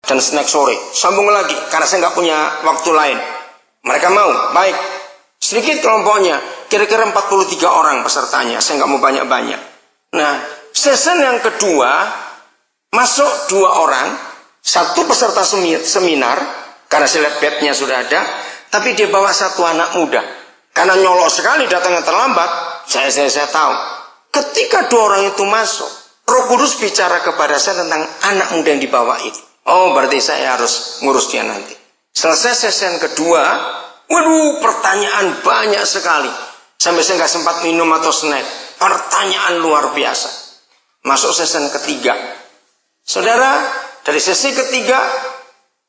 dan snack sore. Sambung lagi, karena saya nggak punya waktu lain. Mereka mau, baik. Sedikit kelompoknya, kira-kira 43 orang pesertanya. Saya nggak mau banyak-banyak. Nah, sesi yang kedua, masuk 2 orang. Satu peserta seminar, karena saya lihat bednya sudah ada. Tapi dia bawa 1 anak muda. Karena nyolok sekali datangnya terlambat, saya tahu. Ketika 2 orang itu masuk, Roh Kudus bicara kepada saya tentang anak muda yang dibawa itu. Oh, berarti saya harus ngurus dia nanti. Selesai sesi yang kedua, waduh, pertanyaan banyak sekali. Sampai saya nggak sempat minum atau snack. Pertanyaan luar biasa. Masuk sesi yang ketiga. Saudara, dari sesi ketiga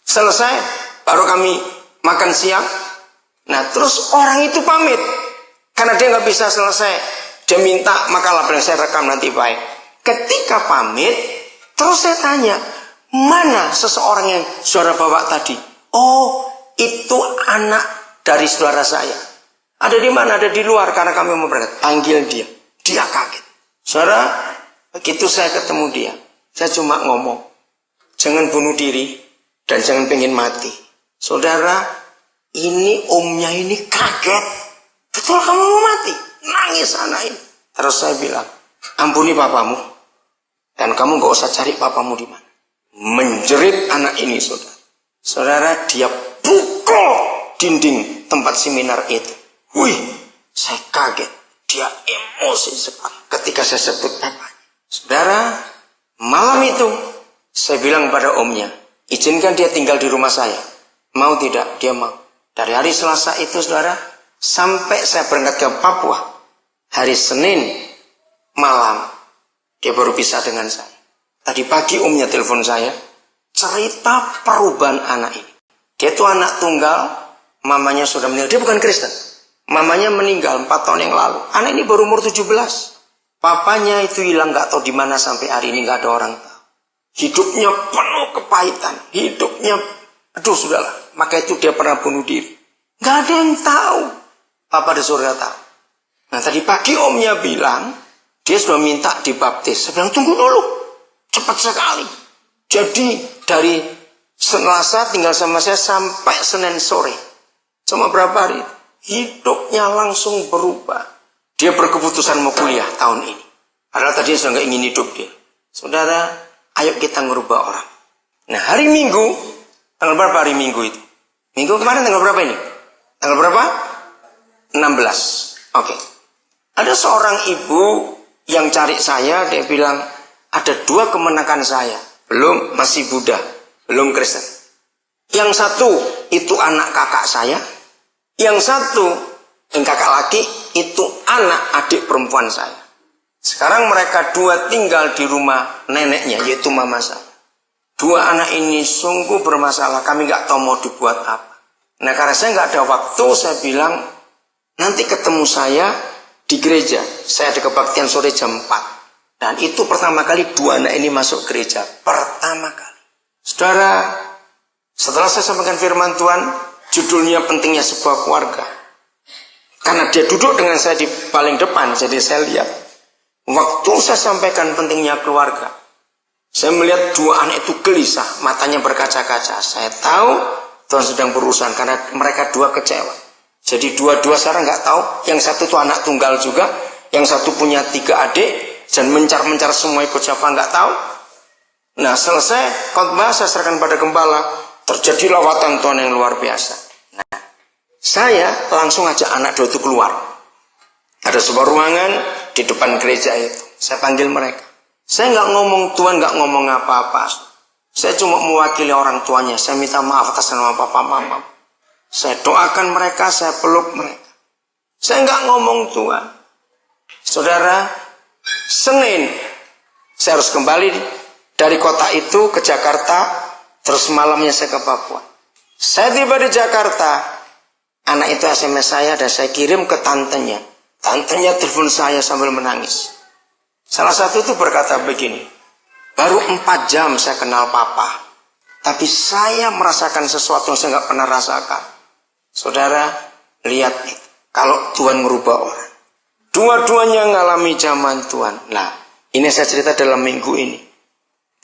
selesai, baru kami makan siang. Nah, terus orang itu pamit. Karena dia nggak bisa selesai. Dia minta makalah yang saya rekam nanti baik. Ketika pamit, terus saya tanya, mana seseorang yang saudara bawa tadi? Oh, itu anak dari saudara saya. Ada di mana? Ada di luar karena kami mau berangkat. Panggil dia. Dia kaget. Saudara, begitu saya ketemu dia, saya cuma ngomong, jangan bunuh diri dan jangan pengen mati. Saudara, ini omnya ini kaget. Betul kamu mau mati? Nangis anak ini. Terus saya bilang, ampuni papamu. Dan kamu gak usah cari papamu di mana. Menjerit anak ini, saudara. Saudara, dia pukul dinding tempat seminar itu. Wih, saya kaget. Dia emosi sekali ketika saya sebut papanya. Saudara, malam itu saya bilang pada omnya, izinkan dia tinggal di rumah saya. Mau tidak? Dia mau. Dari hari Selasa itu, saudara, sampai saya berangkat ke Papua, hari Senin malam, dia baru pisah dengan saya. Tadi pagi omnya telepon saya, cerita perubahan anak ini. Dia itu anak tunggal, mamanya sudah meninggal. Dia bukan Kristen. Mamanya meninggal 4 tahun yang lalu. Anak ini baru umur 17. Papanya itu hilang, gak tahu di mana sampai hari ini, gak ada orang tahu. Hidupnya penuh kepahitan. Hidupnya, aduh sudahlah. Maka itu dia pernah bunuh diri. Gak ada yang tahu. Papa dan saudara tahu. Nah, tadi pagi omnya bilang, dia sudah minta dibaptis. Saya bilang, tunggu dulu. Cepat sekali. Jadi dari Selasa tinggal sama saya sampai Senin sore. Cuma berapa hari? Hidupnya langsung berubah. Dia berkeputusan mau kuliah tahun ini. Padahal tadinya sudah nggak ingin hidup dia. Saudara, ayo kita ngerubah orang. Nah, hari Minggu, tanggal berapa hari Minggu itu? Minggu kemarin tanggal berapa ini? Tanggal berapa? 16. Oke. Ada seorang ibu yang cari saya, dia bilang, ada 2 kemenakan saya. Belum, masih Buddha. Belum Kristen. Yang satu, itu anak kakak saya. Yang satu, yang kakak laki, itu anak adik perempuan saya. Sekarang mereka 2 tinggal di rumah neneknya, yaitu mama saya. 2 anak ini sungguh bermasalah. Kami nggak tahu mau dibuat apa. Nah, karena saya nggak ada waktu, saya bilang, nanti ketemu saya di gereja. Saya ada kebaktian sore jam 4. Dan itu pertama kali 2 anak ini masuk gereja. Pertama kali. Saudara, setelah saya sampaikan firman Tuhan, judulnya pentingnya sebuah keluarga. Karena dia duduk dengan saya di paling depan, jadi saya lihat. Waktu saya sampaikan pentingnya keluarga, saya melihat 2 anak itu gelisah, matanya berkaca-kaca. Saya tahu Tuhan sedang berurusan karena mereka 2 kecewa. Jadi 2-2 sekarang nggak tahu. Yang satu tuh anak tunggal juga, yang satu punya 3 adik. Dan mencar-mencar semua ikut siapa nggak tahu. Nah, selesai khotbah saya serahkan pada gembala. Terjadi lawatan Tuhan yang luar biasa. Nah, saya langsung ajak anak 2 itu keluar. Ada sebuah ruangan di depan gereja itu. Saya panggil mereka. Saya nggak ngomong Tuhan, nggak ngomong apa-apa. Saya cuma mewakili orang tuanya. Saya minta maaf atas nama papa mama. Saya doakan mereka, saya peluk mereka. Saya nggak ngomong Tuhan. Saudara, Senin, saya harus kembali dari kota itu ke Jakarta, terus malamnya saya ke Papua. Saya tiba di Jakarta, anak itu SMS saya dan saya kirim ke tantenya. Tantenya telepon saya sambil menangis. Salah satu itu berkata begini, baru 4 jam saya kenal papa, tapi saya merasakan sesuatu yang saya nggak pernah rasakan. Saudara, lihat itu. Kalau Tuhan merubah orang. Dua-duanya ngalami zaman Tuhan. Nah, ini saya cerita dalam minggu ini.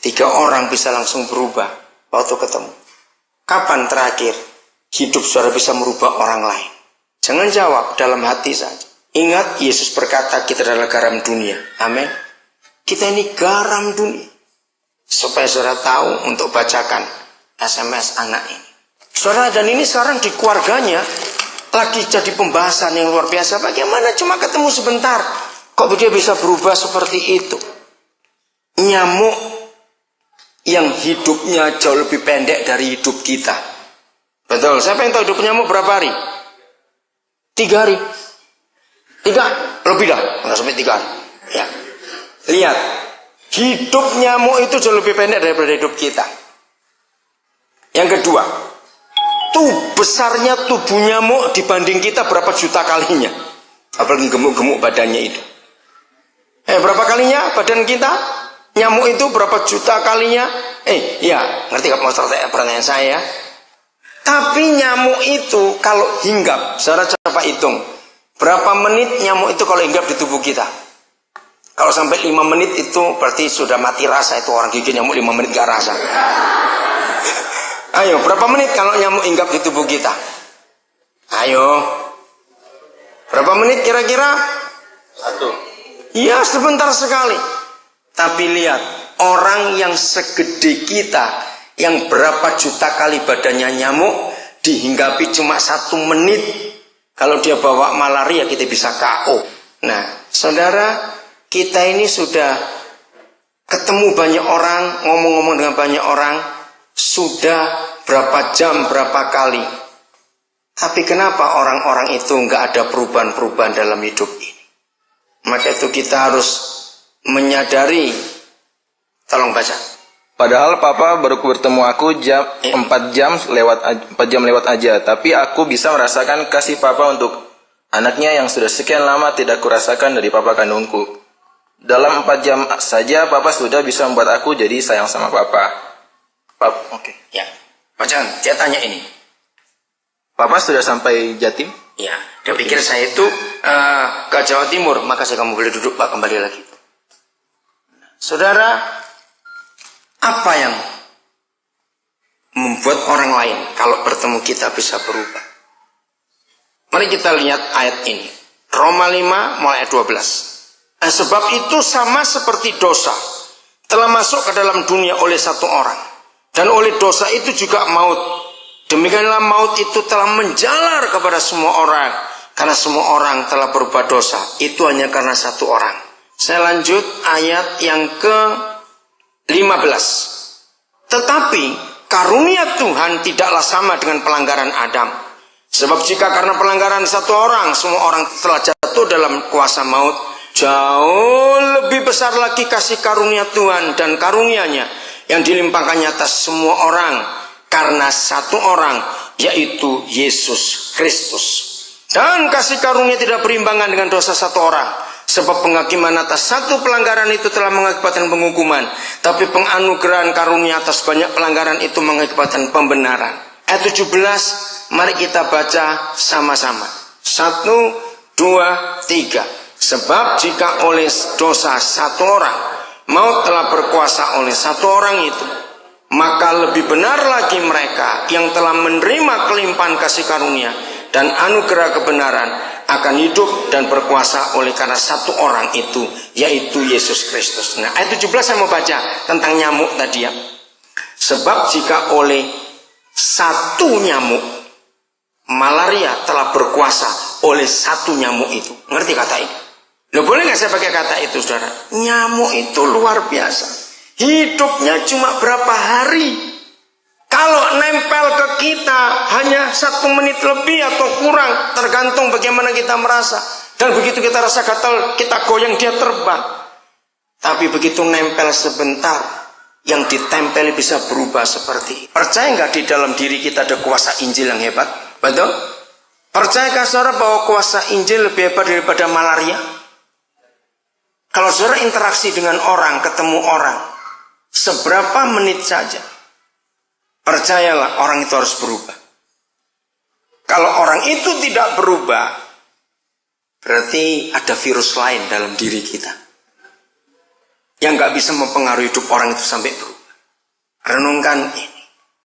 3 orang bisa langsung berubah. waktu ketemu. Kapan terakhir hidup saudara bisa merubah orang lain? Jangan jawab, dalam hati saja. Ingat, Yesus berkata kita adalah garam dunia. Amin. Kita ini garam dunia. Supaya saudara tahu untuk bacakan SMS anak ini. Saudara, dan ini sekarang di keluarganya lagi jadi pembahasan yang luar biasa. Bagaimana cuma ketemu sebentar, kok dia bisa berubah seperti itu? Nyamuk yang hidupnya jauh lebih pendek dari hidup kita. Betul, siapa yang tahu hidup nyamuk berapa hari? 3 hari. 3, lebih dah, nggak sampai 3 hari. Ya. Lihat, hidup nyamuk itu jauh lebih pendek daripada hidup kita. Yang kedua, besarnya tubuh nyamuk dibanding kita berapa juta kalinya. Apalagi gemuk-gemuk badannya itu. Berapa kalinya badan kita? Nyamuk itu berapa juta kalinya? Ya, ngerti gak pertanyaan saya? Tapi nyamuk itu kalau hinggap, saudara coba hitung. Berapa menit nyamuk itu kalau hinggap di tubuh kita? Kalau sampai 5 menit itu berarti sudah mati rasa itu orang gigit nyamuk 5 menit gak rasa. Ayo, berapa menit kalau nyamuk hinggap di tubuh kita? Ayo. Berapa menit kira-kira? 1. Iya, sebentar sekali. Tapi lihat, orang yang segede kita, yang berapa juta kali badannya nyamuk, dihinggapi cuma 1 menit. Kalau dia bawa malaria, kita bisa KO. Nah, saudara, kita ini sudah ketemu banyak orang, ngomong-ngomong dengan banyak orang, sudah berapa jam, berapa kali. Tapi kenapa orang-orang itu nggak ada perubahan-perubahan dalam hidup ini? Maka itu kita harus menyadari. Tolong baca. Padahal papa baru bertemu aku 4 jam lewat aja. Tapi aku bisa merasakan kasih papa untuk anaknya yang sudah sekian lama tidak kurasakan dari papa kandungku. Dalam 4 jam saja papa sudah bisa membuat aku jadi sayang sama papa. Oke. Ya, bacaan. Dia tanya ini. Papa sudah sampai Jatim? Ya, dia pikir saya itu ke Jawa Timur. Maka saya kamu boleh duduk Pak, kembali lagi. Saudara, apa yang membuat orang lain kalau bertemu kita bisa berubah? Mari kita lihat ayat ini. Roma 5 mulai ayat 12. Sebab itu sama seperti dosa telah masuk ke dalam dunia oleh satu orang. Dan oleh dosa itu juga maut. Demikianlah maut itu telah menjalar kepada semua orang. Karena semua orang telah berbuat dosa. Itu hanya karena satu orang. Saya lanjut ayat yang ke-15. Tetapi karunia Tuhan tidaklah sama dengan pelanggaran Adam. Sebab jika karena pelanggaran satu orang, semua orang telah jatuh dalam kuasa maut, jauh lebih besar lagi kasih karunia Tuhan dan karunia-Nya yang dilimpahkannya atas semua orang karena satu orang, yaitu Yesus Kristus. Dan kasih karunia tidak berimbangan dengan dosa satu orang. Sebab penghakiman atas satu pelanggaran itu telah mengakibatkan penghukuman. Tapi penganugerahan karunia atas banyak pelanggaran itu mengakibatkan pembenaran. Ayat 17, mari kita baca sama-sama. 1, 2, 3. Sebab jika oleh dosa satu orang, maut telah berkuasa oleh satu orang itu, maka lebih benar lagi mereka yang telah menerima kelimpahan kasih karunia dan anugerah kebenaran akan hidup dan berkuasa oleh karena satu orang itu, yaitu Yesus Kristus. Nah, ayat 17 saya mau baca tentang nyamuk tadi ya. Sebab jika oleh satu nyamuk, malaria telah berkuasa oleh satu nyamuk itu. Ngerti kata ini? Loh, boleh nggak saya pakai kata itu, saudara? Nyamuk itu luar biasa. Hidupnya cuma berapa hari. Kalau nempel ke kita hanya 1 menit lebih atau kurang, tergantung bagaimana kita merasa. Dan begitu kita rasa gatal, kita goyang, dia terbang. Tapi begitu nempel sebentar, yang ditempel bisa berubah seperti. Percaya nggak di dalam diri kita ada kuasa Injil yang hebat? Betul? Percayakah saudara bahwa kuasa Injil lebih hebat daripada malaria? Kalau saudara interaksi dengan orang, ketemu orang, seberapa menit saja, percayalah orang itu harus berubah. Kalau orang itu tidak berubah, berarti ada virus lain dalam diri kita yang gak bisa mempengaruhi hidup orang itu sampai berubah. Renungkan ini.